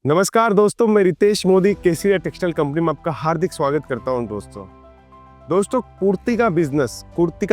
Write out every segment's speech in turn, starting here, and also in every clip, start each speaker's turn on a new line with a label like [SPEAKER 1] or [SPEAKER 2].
[SPEAKER 1] नमस्कार दोस्तों, मैं रितेश मोदी केसरिया टेक्सटाइल कंपनी में आपका हार्दिक स्वागत करता हूं। दोस्तों कुर्ती का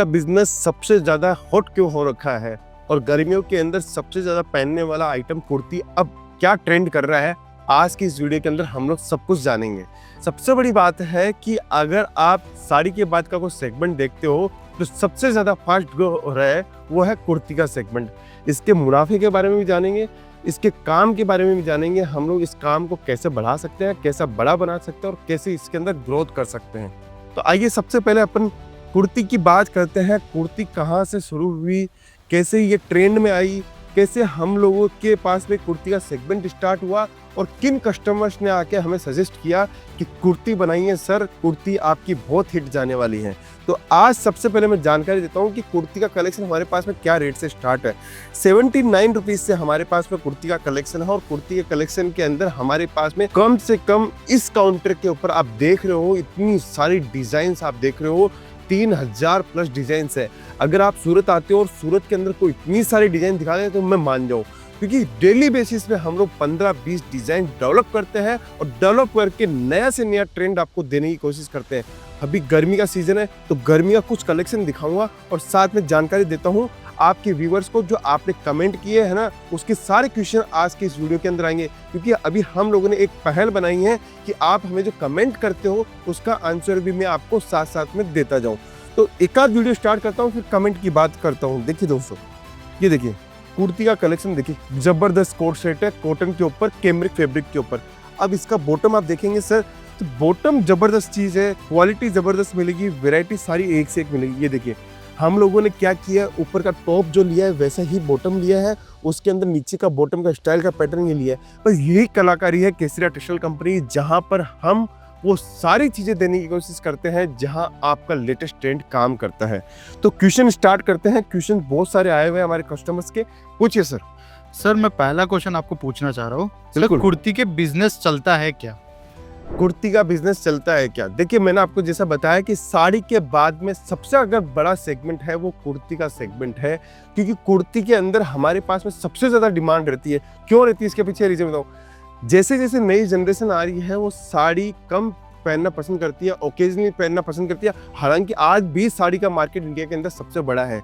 [SPEAKER 1] बिजनेस सबसे ज्यादा हॉट क्यों हो रखा है और गर्मियों के अंदर सबसे ज्यादा पहनने वाला आइटम कुर्ती अब क्या ट्रेंड कर रहा है, आज की इस वीडियो के अंदर हम लोग सब कुछ जानेंगे। सबसे बड़ी बात है कि अगर आप साड़ी के बाद का कोई सेगमेंट देखते हो तो सबसे ज्यादा फास्ट ग्रो हो रहा है वो है कुर्ती का सेगमेंट। इसके मुनाफे के बारे में भी जानेंगे, इसके काम के बारे में भी जानेंगे, हम लोग इस काम को कैसे बढ़ा सकते हैं, कैसा बड़ा बना सकते हैं और कैसे इसके अंदर ग्रोथ कर सकते हैं। तो आइए सबसे पहले अपन कुर्ती की बात करते हैं। कुर्ती कहाँ से शुरू हुई, कैसे ये ट्रेंड में आई, कैसे हम लोगों के पास में कुर्ती का सेगमेंट स्टार्ट हुआ और किन कस्टमर्स ने आके हमें सजेस्ट किया कि कुर्ती बनाइए सर, कुर्ती आपकी बहुत हिट जाने वाली है। तो आज सबसे पहले मैं जानकारी देता हूँ कि कुर्ती का कलेक्शन हमारे पास में क्या रेट से स्टार्ट है। 79 रुपीज से हमारे पास में कुर्ती का कलेक्शन है और कुर्ती के कलेक्शन के अंदर हमारे पास में कम से कम इस काउंटर के ऊपर आप देख रहे हो इतनी सारी डिजाइन आप देख रहे हो, 3000 प्लस डिजाइन है। अगर आप सूरत आते हो और सूरत के अंदर कोई इतनी सारी डिजाइन दिखा दे तो मैं मान जाऊँ, क्योंकि डेली बेसिस पे हम लोग 15-20 डिजाइन डेवलप करते हैं और डेवलप करके नया से नया ट्रेंड आपको देने की कोशिश करते हैं। अभी गर्मी का सीजन है तो गर्मी का कुछ कलेक्शन दिखाऊंगा और साथ में जानकारी देता हूँ आपके व्यूवर्स को। जो आपने कमेंट किए हैं ना, उसके सारे क्वेश्चन आज के इस वीडियो के अंदर आएंगे, क्योंकि अभी हम लोगों ने एक पहल बनाई है कि आप हमें जो कमेंट करते हो उसका आंसर भी मैं आपको साथ साथ में देता जाऊँ। तो एक आध वीडियो स्टार्ट करता हूँ, फिर कमेंट की बात करता हूँ। देखिए दोस्तों, ये देखिए कुर्ती का कलेक्शन, देखिए जबरदस्त कोट सेट है, कॉटन के ऊपर, कैमरिक फैब्रिक के ऊपर। अब इसका बॉटम आप देखेंगे सर, तो बॉटम जबरदस्त चीज है, क्वालिटी जबरदस्त मिलेगी, वैरायटी सारी एक से एक मिलेगी। ये देखिए हम लोगों ने क्या किया, ऊपर का टॉप जो लिया है वैसा ही बॉटम लिया है, उसके अंदर नीचे का बॉटम का स्टाइल का पैटर्न ये लिया है। बस यही कलाकारी है केसरिया टेक्सटाइल कंपनी, जहां पर हम वो सारी चीजें देने की कोशिश करते हैं जहां आपका लेटेस्ट ट्रेंड काम करता है। तो क्वेश्चन स्टार्ट करते हैं। क्वेश्चन बहुत सारे आए हुए हैं हमारे कस्टमर्स के, पूछिए सर।
[SPEAKER 2] सर मैं पहला क्वेश्चन आपको पूछना चाह रहा हूँ,
[SPEAKER 1] बिल्कुल।
[SPEAKER 2] कुर्ती के बिजनेस चलता है क्या?
[SPEAKER 1] कुर्ती का बिजनेस चलता है क्या? देखिए मैंने आपको जैसा बताया कि साड़ी के बाद में सबसे अगर बड़ा सेगमेंट है वो कुर्ती का सेगमेंट है, क्योंकि कुर्ती के अंदर हमारे पास में सबसे ज्यादा डिमांड रहती है। क्यों रहती है इसके पीछे रीजन बताऊं। जैसे जैसे नई जनरेशन आ रही है वो साड़ी कम पहनना पसंद करती है, ओकेजनली पहनना पसंद करती है। हालांकि आज भी साड़ी का मार्केट इंडिया के अंदर सबसे बड़ा है,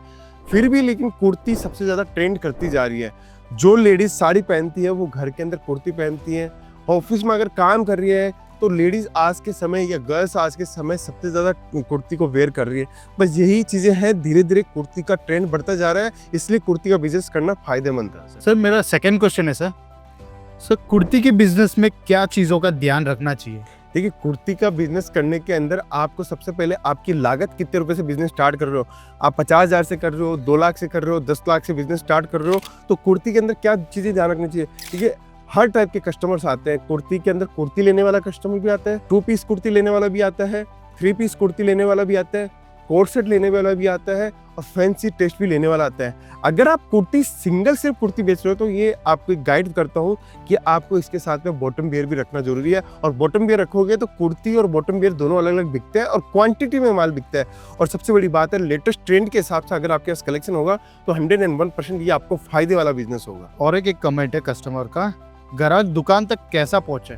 [SPEAKER 1] फिर भी लेकिन कुर्ती सबसे ज्यादा ट्रेंड करती जा रही है। जो लेडीज साड़ी पहनती है वो घर के अंदर कुर्ती पहनती है, ऑफिस में अगर काम कर रही है तो लेडीज आज के समय या गर्ल्स आज के समय सबसे ज्यादा कुर्ती को वेयर कर रही है। बस यही चीजें हैं, धीरे धीरे कुर्ती का ट्रेंड बढ़ता जा रहा है, इसलिए कुर्ती का बिजनेस करना फायदेमंद है।
[SPEAKER 2] सर मेरा सेकंड क्वेश्चन है सर कुर्ती के बिजनेस में क्या चीजों का ध्यान रखना चाहिए?
[SPEAKER 1] देखिए कुर्ती का बिजनेस करने के अंदर आपको सबसे पहले आपकी लागत कितने रुपए से बिजनेस स्टार्ट कर रहे हो। आप 50,000 से कर रहे हो, 2 लाख से कर रहे हो, 10 लाख से बिजनेस स्टार्ट कर रहे हो, तो कुर्ती के अंदर क्या चीजें ध्यान रखनी चाहिए। ठीक है, हर टाइप के कस्टमर्स आते हैं कुर्ती के अंदर। कुर्ती लेने वाला कस्टमर भी आता है, 2 पीस कुर्ती लेने वाला भी आता है, 3 पीस कुर्ती लेने वाला भी आता है, कोट सेट लेने वाला भी आता है और फैंसी टेस्ट भी लेने वाला आता है। अगर आप कुर्ती सिंगल सिर्फ कुर्ती बेच रहे हो तो ये आपको गाइड करता हूँ कि आपको इसके साथ में बॉटम वेयर भी रखना जरूरी है। और बॉटम वेयर रखोगे तो कुर्ती और बॉटम वेयर दोनों अलग अलग बिकते हैं और क्वांटिटी में माल बिकता है। और सबसे बड़ी बात है, लेटेस्ट ट्रेंड के हिसाब से अगर आपके पास कलेक्शन होगा तो 101% ये आपको फायदे वाला बिजनेस होगा।
[SPEAKER 2] और एक कमेंट है कस्टमर का, ग्राहक दुकान तक कैसा पहुंचे?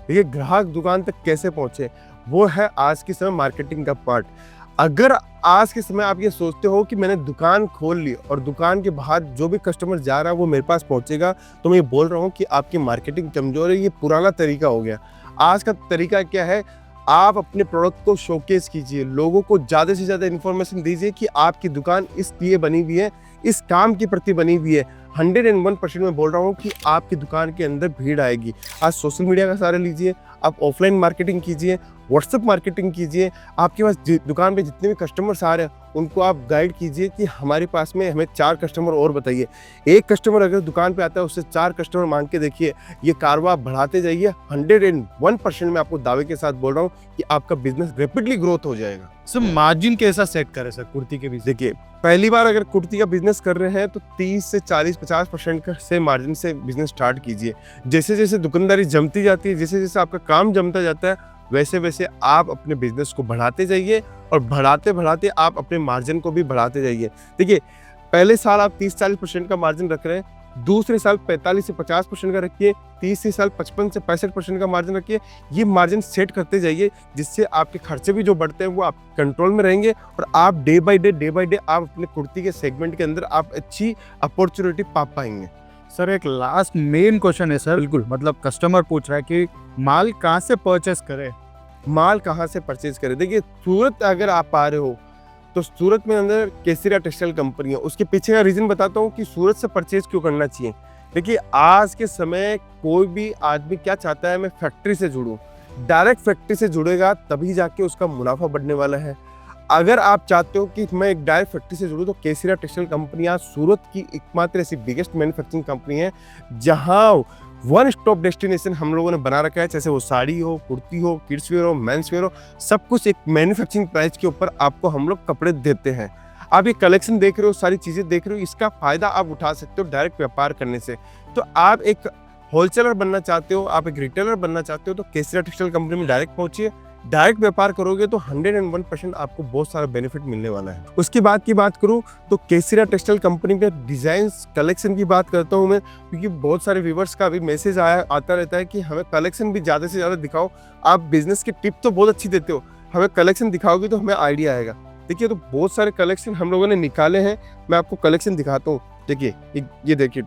[SPEAKER 1] ये ग्राहक दुकान तक कैसे पहुंचे, वो है आज के समय मार्केटिंग का पार्ट। अगर आज के समय आप ये सोचते हो कि मैंने दुकान खोल ली और दुकान के बाहर जो भी कस्टमर जा रहा है वो मेरे पास पहुंचेगा, तो मैं ये बोल रहा हूँ कि आपकी मार्केटिंग कमजोर है। ये पुराना तरीका हो गया। आज का तरीका क्या है, आप अपने प्रोडक्ट को शोकेस कीजिए, लोगों को ज़्यादा से ज़्यादा इन्फॉर्मेशन दीजिए कि आपकी दुकान इस लिए बनी हुई है, इस काम के प्रति बनी हुई है। 101% मैं बोल रहा हूँ कि आपकी दुकान के अंदर भीड़ आएगी। आज सोशल मीडिया का सहारा लीजिए, आप ऑफलाइन मार्केटिंग कीजिए, व्हाट्सएप मार्केटिंग कीजिए। आपके पास दुकान पे जितने भी कस्टमर्स आ रहे हैं उनको आप गाइड कीजिए कि हमारे पास में हमें 4 कस्टमर और बताइए। एक कस्टमर अगर दुकान पे आता है उससे 4 कस्टमर मांग के देखिए, ये कारवा बढ़ाते जाइए। 101% मैं आपको दावे के साथ बोल रहा हूँ कि आपका बिजनेस रैपिडली ग्रोथ हो जाएगा।
[SPEAKER 2] सर मार्जिन कैसा सेट करें सर कुर्ती के बिजनेस?
[SPEAKER 1] देखिए पहली बार अगर कुर्ती का बिजनेस कर रहे हैं तो 30 से 40-50% से मार्जिन से बिजनेस स्टार्ट कीजिए। जैसे जैसे दुकानदारी जमती जाती है, जैसे जैसे आपका काम जमता जाता है, वैसे वैसे आप अपने बिजनेस को बढ़ाते जाइए और बढ़ाते बढ़ाते आप अपने मार्जिन को भी बढ़ाते जाइए। देखिए पहले साल आप 30-40% का मार्जिन रख रहे हैं, दूसरे साल 45 से 50% का रखिए, तीसरे साल 55 से 65% का मार्जिन रखिए। ये मार्जिन सेट करते जाइए, जिससे आपके खर्चे भी जो बढ़ते हैं वो आप कंट्रोल में रहेंगे और आप डे बाय डे आप अपने कुर्ती के सेगमेंट के अंदर आप अच्छी अपॉर्चुनिटी पा पाएंगे।
[SPEAKER 2] सर एक लास्ट मेन क्वेश्चन है सर, बिल्कुल मतलब कस्टमर पूछ रहा है कि माल कहाँ से परचेस करे।
[SPEAKER 1] माल कहाँ से परचेज करें? देखिए, सूरत अगर आप आ रहे हो तो सूरत में अंदर केसरिया टेक्सटाइल कंपनी है। उसके पीछे का रीज़न बताता हूँ कि सूरत से परचेज क्यों करना चाहिए। देखिए, आज के समय कोई भी आदमी क्या चाहता है, मैं फैक्ट्री से जुड़ूं। डायरेक्ट फैक्ट्री से जुड़ेगा तभी जाके उसका मुनाफा बढ़ने वाला है। अगर आप चाहते हो कि मैं एक डायरेक्ट फैक्ट्री से जुड़ूं, तो केसरिया टेक्सटाइल कंपनी आज सूरत की एकमात्र ऐसी बिगेस्ट मैन्युफैक्चरिंग कंपनी है जहां वन स्टॉप डेस्टिनेशन हम लोगों ने बना रखा है। जैसे वो साड़ी हो, कुर्ती हो, किड्स वेयर हो, मेंस वेयर हो, सब कुछ एक मैन्युफैक्चरिंग प्राइस के ऊपर आपको हम लोग कपड़े देते हैं। आप ये कलेक्शन देख रहे हो, सारी चीज़ें देख रहे हो, इसका फायदा आप उठा सकते हो डायरेक्ट व्यापार करने से। तो आप एक होलसेलर बनना चाहते हो, आप एक रिटेलर बनना चाहते हो, तो केसरिया टेक्सटाइल कंपनी में डायरेक्ट पहुंचिए। डायरेक्ट व्यापार करोगे तो 101% आपको बहुत सारा बेनिफिट मिलने वाला है। उसके बाद की बात करूं तो केसरिया टेक्सटाइल कंपनी के डिजाइन्स कलेक्शन की बात करता हूं मैं, क्योंकि बहुत सारे व्यूवर्स का अभी मैसेज आता रहता है कि हमें कलेक्शन भी ज़्यादा से ज़्यादा दिखाओ। आप बिजनेस की टिप तो बहुत अच्छी देते हो, हमें कलेक्शन दिखाओगे तो हमें आइडिया आएगा। देखिए, तो बहुत सारे कलेक्शन हम लोगों ने निकाले हैं, मैं आपको कलेक्शन दिखाता हूँ। देखिए, ये देखिए,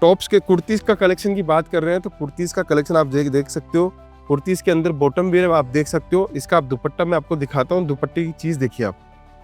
[SPEAKER 1] टॉप्स के कुर्तीज़ का कलेक्शन की बात कर रहे हैं तो कुर्तीज़ का कलेक्शन आप देख सकते हो। कुर्तीज़ के अंदर बॉटम वेयर आप देख सकते हो। इसका आप दुपट्टा मैं आपको दिखाता हूँ। दुपट्टे की चीज़ देखिए आप,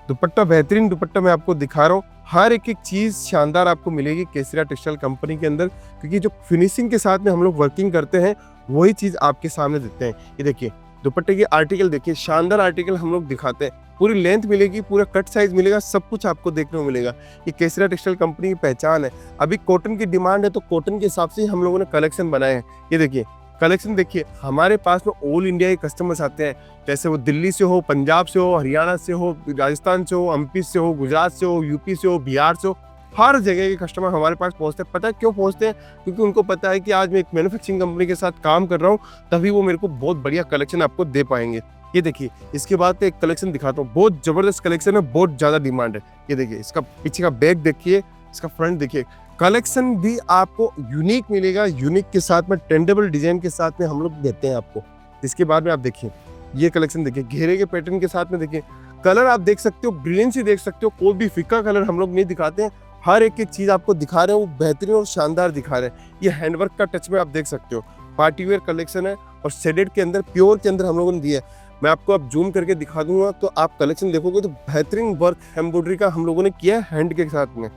[SPEAKER 1] दुपट्टा बेहतरीन दुपट्टा मैं आपको दिखा रहा हूँ। हर एक चीज़ शानदार आपको मिलेगी केसरिया टेक्सटाइल कंपनी के अंदर, क्योंकि जो फिनिशिंग के साथ में हम लोग वर्किंग करते हैं वही चीज़ आपके सामने देते हैं। ये देखिए, दुपट्टे की आर्टिकल देखिए, शानदार आर्टिकल हम लोग दिखाते हैं। पूरी लेंथ मिलेगी, पूरा कट साइज मिलेगा, सब कुछ आपको देखने को मिलेगा। ये केसरिया टेक्सटाइल कंपनी की पहचान है। अभी कॉटन की डिमांड है तो कॉटन के हिसाब से हम लोगों ने कलेक्शन बनाए हैं। ये देखिए कलेक्शन देखिए, हमारे पास में ऑल इंडिया के कस्टमर्स आते हैं, जैसे वो दिल्ली से हो, पंजाब से हो, हरियाणा से हो, राजस्थान से हो, एमपी से हो, गुजरात से हो, यूपी से हो, बिहार से हो, हर जगह के कस्टमर हमारे पास पहुंचते हैं। पता है क्यों पहुंचते हैं? क्योंकि उनको पता है कि आज मैं एक मैन्युफैक्चरिंग कंपनी के साथ काम कर रहा हूं, तभी वो मेरे को बहुत बढ़िया कलेक्शन आपको दे पाएंगे। ये देखिए, इसके बाद एक कलेक्शन दिखाता हूँ, बहुत जबरदस्त कलेक्शन है, बहुत ज्यादा डिमांड है। ये देखिए, इसका पीछे का बैग देखिए, इसका फ्रंट देखिए, कलेक्शन भी आपको यूनिक मिलेगा। यूनिक के साथ में टेंडेबल डिजाइन के साथ में हम लोग देते हैं आपको। इसके बाद में आप देखिए, ये कलेक्शन देखिए, घेरे के पैटर्न के साथ में देखिए, कलर आप देख सकते हो, ब्रिलियंसी देख सकते हो, कोई भी फीका कलर हम लोग नहीं दिखाते हैं। हर एक चीज आपको दिखा रहे हैं वो बेहतरीन और शानदार दिखा रहे हैं। ये हैंडवर्क का टच में आप देख सकते हो, पार्टी वेयर कलेक्शन है और शेडेड के अंदर, प्योर के अंदर हम लोगों ने दिया है। मैं आपको अब जूम करके दिखा दूंगा तो आप कलेक्शन देखोगे तो बेहतरीन वर्क एम्ब्रॉयडरी का हम लोगों ने किया है हैंड के साथ में।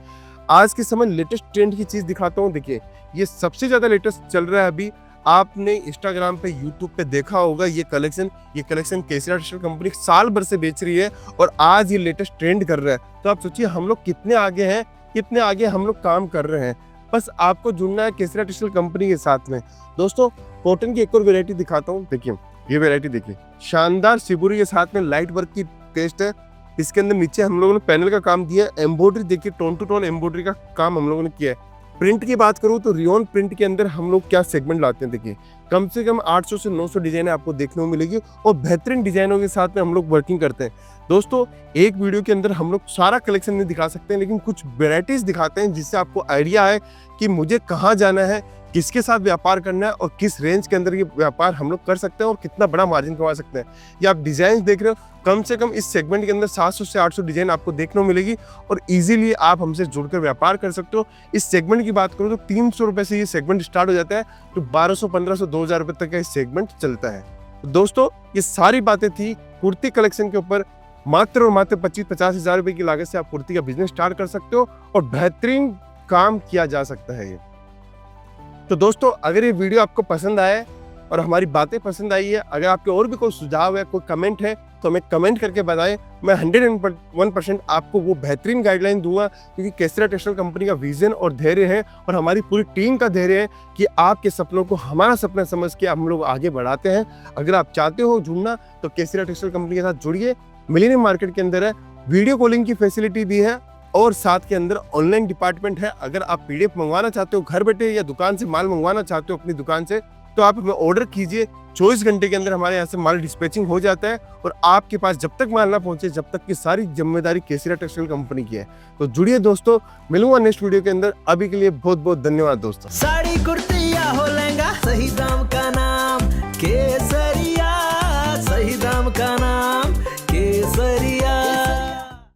[SPEAKER 1] आज के समय लेटेस्ट ट्रेंड की चीज दिखाता हूँ। देखिए, ये सबसे ज्यादा लेटेस्ट चल रहा है अभी। आपने इंस्टाग्राम पे, यूट्यूब पे देखा होगा ये कलेक्शन केसरिया टेक्सटाइल कंपनी साल भर से बेच रही है और आज ये लेटेस्ट ट्रेंड कर रहा है। तो आप सोचिए हम लोग कितने आगे हैं, कितने आगे हम लोग काम कर रहे हैं। बस आपको जुड़ना है केसरिया टेक्सटाइल कंपनी के साथ में। दोस्तों, कॉटन की एक और वेरायटी दिखाता हूँ। देखिए, ये वेरायटी देखिए, शानदार शिबोरी के साथ में लाइट वर्क की टेस्ट है। इसके अंदर नीचे हम लोगों ने पैनल का काम दिया है, एम्ब्रॉयडरी देखिए, टोन टू टोन एम्ब्रॉयडरी का काम हम लोगों ने किया है। प्रिंट की बात करूं तो रियोन प्रिंट के अंदर हम लोग क्या सेगमेंट लाते हैं। देखिए, कम से कम 800 से 900 डिजाइन आपको देखने को मिलेगी और बेहतरीन डिजाइनों के साथ में हम लोग वर्किंग करते हैं। दोस्तों, एक वीडियो के अंदर हम लोग सारा कलेक्शन नहीं दिखा सकते हैं, लेकिन कुछ वेराइटीज दिखाते हैं जिससे आपको आइडिया है कि मुझे कहाँ जाना है, किसके साथ व्यापार करना है और किस रेंज के अंदर ये व्यापार हम लोग कर सकते हैं और कितना बड़ा मार्जिन कमा सकते हैं। ये आप डिजाइन देख रहे हो, कम से कम इस सेगमेंट के अंदर 700 से 800 डिजाइन आपको देखने को मिलेगी और इजीली आप हमसे जुड़कर व्यापार कर सकते हो। इस सेगमेंट की बात करूँ तो 300 रुपए से ये सेगमेंट स्टार्ट हो जाता है, तो 1200, 1500, 2000 रुपए तक का ये सेगमेंट चलता है। तो दोस्तों, ये सारी बातें थी कुर्ती कलेक्शन के ऊपर। मात्र और मात्र 25-50 हजार रुपए की लागत से आप कुर्ती का बिजनेस स्टार्ट कर सकते हो और बेहतरीन काम किया जा सकता है ये। तो दोस्तों, अगर ये वीडियो आपको पसंद आया और हमारी बातें पसंद आई है, अगर आपके और भी कोई सुझाव है, कोई कमेंट है, तो हमें कमेंट करके बताएं। मैं 101% आपको वो बेहतरीन गाइडलाइन दूंगा, क्योंकि केसरिया टेक्सटाइल कंपनी का विजन और धैर्य है और हमारी पूरी टीम का धैर्य है कि आपके सपनों को हमारा सपना समझ के हम लोग आगे बढ़ाते हैं। अगर आप चाहते हो जुड़ना तो केसरिया टेक्सटाइल कंपनी के साथ जुड़िए। मिलेनियम मार्केट के अंदर है, वीडियो कॉलिंग की फैसिलिटी भी है और साथ के अंदर ऑनलाइन डिपार्टमेंट है। अगर आप PDF मंगवाना चाहते हो घर बैठे या दुकान से माल मंगवाना चाहते हो अपनी दुकान से, तो आप हमें ऑर्डर कीजिए, 24 घंटे के अंदर हमारे यहाँ से माल डिस्पैचिंग हो जाता है और आपके पास जब तक माल ना पहुंचे जब तक की सारी जिम्मेदारी केसरिया टेक्सटाइल कंपनी की है। तो जुड़िए दोस्तों, मिलूंगा नेक्स्ट वीडियो के अंदर। अभी के लिए बहुत बहुत धन्यवाद दोस्तों।
[SPEAKER 3] साड़ी कुर्ती या हो लहंगा, सही दाम का नाम केसरिया।